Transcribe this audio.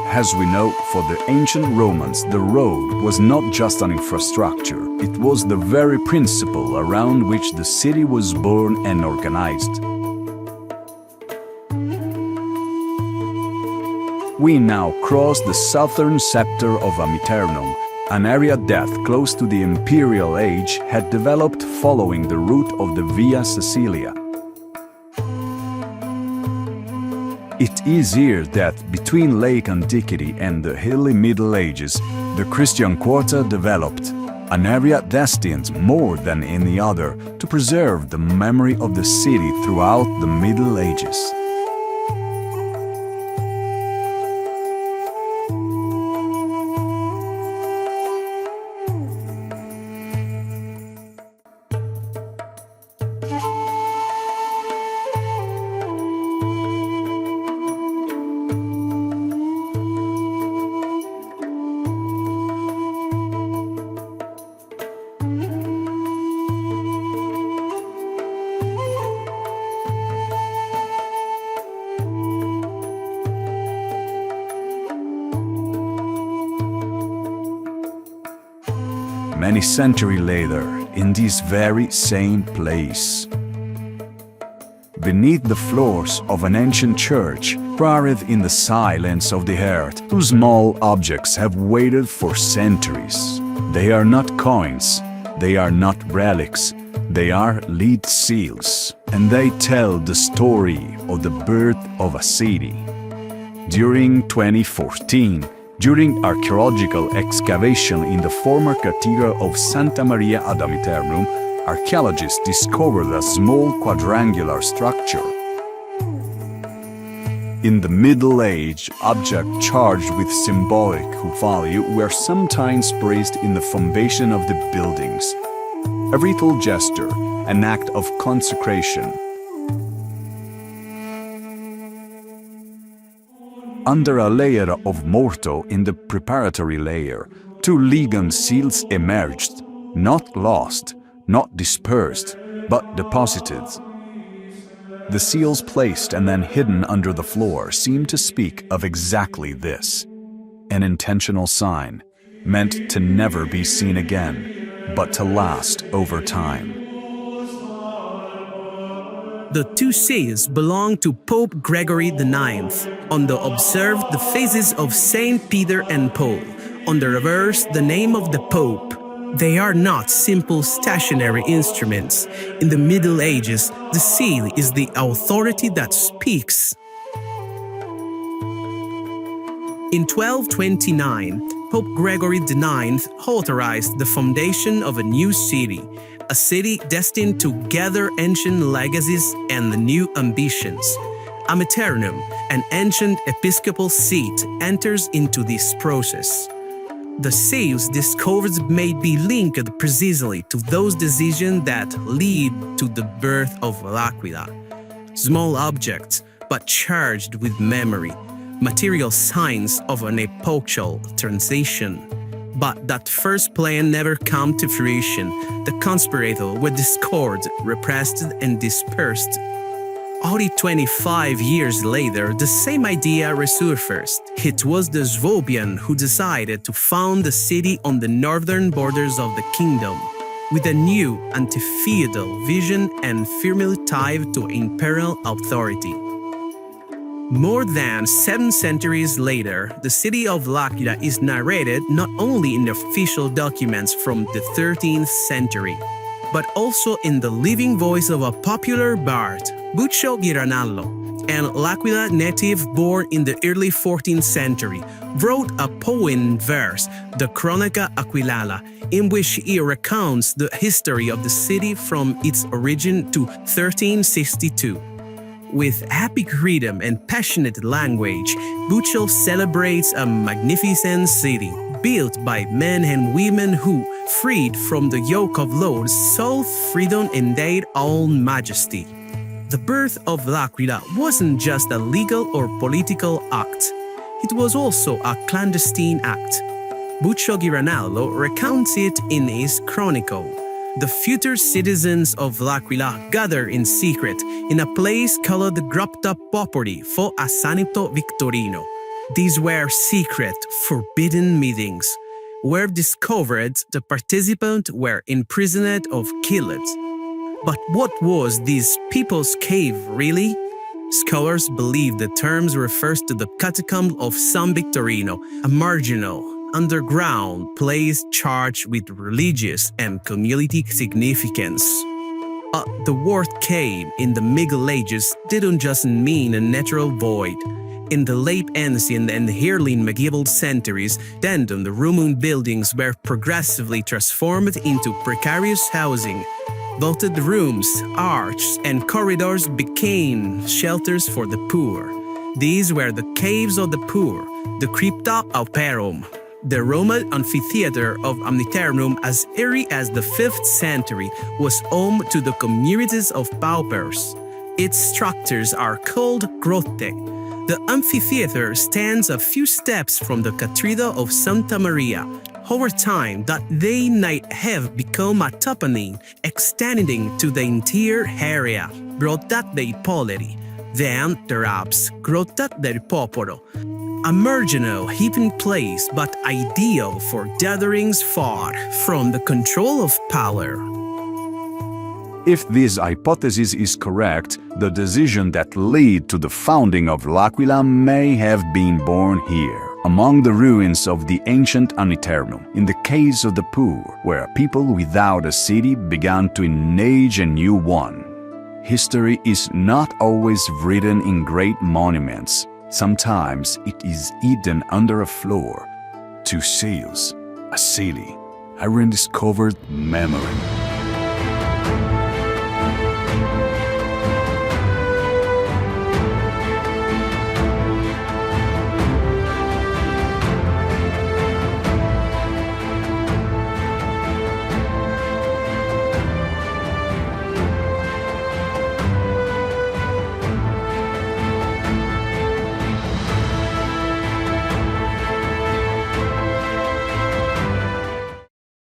As we know, for the ancient Romans, the road was not just an infrastructure, it was the very principle around which the city was born and organized. We now cross the southern sector of Amiternum, an area that, close to the Imperial Age, had developed following the route of the Via Sicilia. It is here that, between late antiquity and the early Middle Ages, the Christian quarter developed, an area destined more than any other to preserve the memory of the city throughout the Middle Ages. Many centuries later, in this very same place, beneath the floors of an ancient church, buried in the silence of the earth, two small objects have waited for centuries. They are not coins, they are not relics, they are lead seals, and they tell the story of the birth of a city. During 2014, during archaeological excavation in the former Cathedral of Santa Maria ad Amiternum, archaeologists discovered a small quadrangular structure. In the Middle Age, objects charged with symbolic value were sometimes placed in the foundation of the buildings. A ritual gesture, an act of consecration. Under a layer of mortar in the preparatory layer, two ligand seals emerged, not lost, not dispersed, but deposited. The seals placed and then hidden under the floor seem to speak of exactly this. An intentional sign, meant to never be seen again, but to last over time. The two seals belong to Pope Gregory IX. On the observed the faces of Saint Peter and Paul. On the reverse the name of the Pope. They are not simple stationary instruments. In the Middle Ages, the seal is the authority that speaks. In 1229, Pope Gregory IX authorized the foundation of a new city, a city destined to gather ancient legacies and new ambitions. Amiternum, an ancient episcopal seat, enters into this process. The seals discovered may be linked precisely to those decisions that lead to the birth of L'Aquila. Small objects, but charged with memory, material signs of an epochal transition. But that first plan never came to fruition. The conspirators were discarded, repressed, and dispersed. Only 25 years later, the same idea resurfaced. It was the Swabian who decided to found the city on the northern borders of the kingdom, with a new anti-feudal vision and firmly tied to imperial authority. More than 7 centuries later, the city of L'Aquila is narrated not only in official documents from the 13th century, but also in the living voice of a popular bard, Buccio Giranallo, an L'Aquila native born in the early 14th century, wrote a poem in verse, the Cronaca Aquilana, in which he recounts the history of the city from its origin to 1362. With epic rhythm and passionate language, Buccio celebrates a magnificent city, built by men and women who, freed from the yoke of laws, sought freedom in their own majesty. The birth of L'Aquila wasn't just a legal or political act, it was also a clandestine act. Buccio Giranallo recounts it in his Chronicle. The future citizens of L'Aquila gather in secret in a place called Grotta Popoli for a Sanito Victorino. These were secret, forbidden meetings, where discovered the participants were imprisoned or killed. But what was this People's Cave really? Scholars believe the term refers to the catacomb of San Victorino, a marginal, underground place charged with religious and community significance. The word cave in the Middle Ages didn't just mean a natural void. In the late ancient and early medieval centuries, then the Roman buildings were progressively transformed into precarious housing. Vaulted rooms, arches, and corridors became shelters for the poor. These were the caves of the poor, the Crypta Pauperum. The Roman amphitheater of Amiternum, as early as the 5th century, was home to the communities of paupers. Its structures are called grotte. The amphitheater stands a few steps from the Cathedral of Santa Maria. Over time, that they might have become a toponym extending to the entire area, Grotta dei Poleri, then perhaps Grotta del Popolo, a marginal, hidden place but ideal for gatherings far from the control of power. If this hypothesis is correct, the decision that led to the founding of L'Aquila may have been born here, among the ruins of the ancient Amiternum, in the caves of the poor, where people without a city began to engage a new one. History is not always written in great monuments. Sometimes it is hidden under a floor. 2 seals, a silly, a rediscovered memory.